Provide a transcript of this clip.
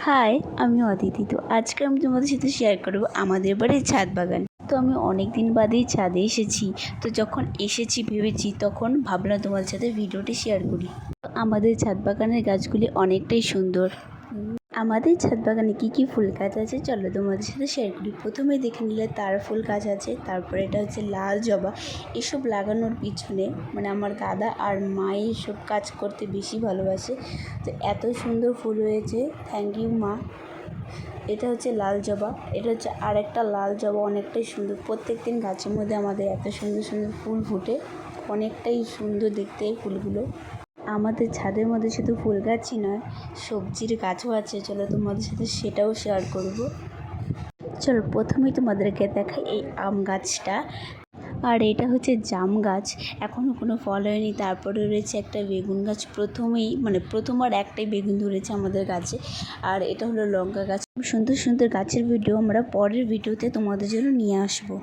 High, আমি অদিতি। তো আজকে আমি তোমাদের সাথে শেয়ার করবো আমাদের বাড়ির ছাদ বাগান। তো আমি অনেক দিন বাদেই ছাদে এসেছি। তো যখন এসেছি ভেবেছি, তখন ভাবলাম তোমাদের সাথে ভিডিওটি শেয়ার করি। আমাদের ছাদ বাগানের গাছগুলি অনেকটাই সুন্দর। আমাদের ছাদ বাগানে কী কী ফুল গাছ আছে চলো তোমাদের সাথে শেয়ার করি। প্রথমে দেখে নিলে তারা ফুল গাছ আছে, তারপরে এটা হচ্ছে লাল জবা। এসব লাগানোর পিছনে আমার দাদা আর মা এইসব কাজ করতে বেশি ভালোবাসে। তো এত সুন্দর ফুল হয়েছে, থ্যাংক ইউ মা। এটা হচ্ছে লাল জবা, এটা হচ্ছে আরেকটা লাল জবা, অনেকটাই সুন্দর। প্রত্যেক দিন গাছের মধ্যে আমাদের এত সুন্দর সুন্দর ফুল ফুটে, অনেকটাই সুন্দর দেখতে এই ফুলগুলো। আমাদের ছাদের মধ্যে শুধু ফুল গাছই নয়, সবজির গাছও আছে। চলো তোমাদের সাথে সেটাও শেয়ার করব। চলো প্রথমেই তোমাদেরকে দেখাই এই আম গাছটা, আর এটা হচ্ছে জাম গাছ। এখনও কোনো ফল হয়নি। তারপরে রয়েছে একটা বেগুন গাছ, প্রথমবার একটাই বেগুন ধরেছে আমাদের গাছে। আর এটা হলো লঙ্কা গাছ। সুন্দর সুন্দর গাছের ভিডিও আমরা পরের ভিডিওতে তোমাদের জন্য নিয়ে আসবো।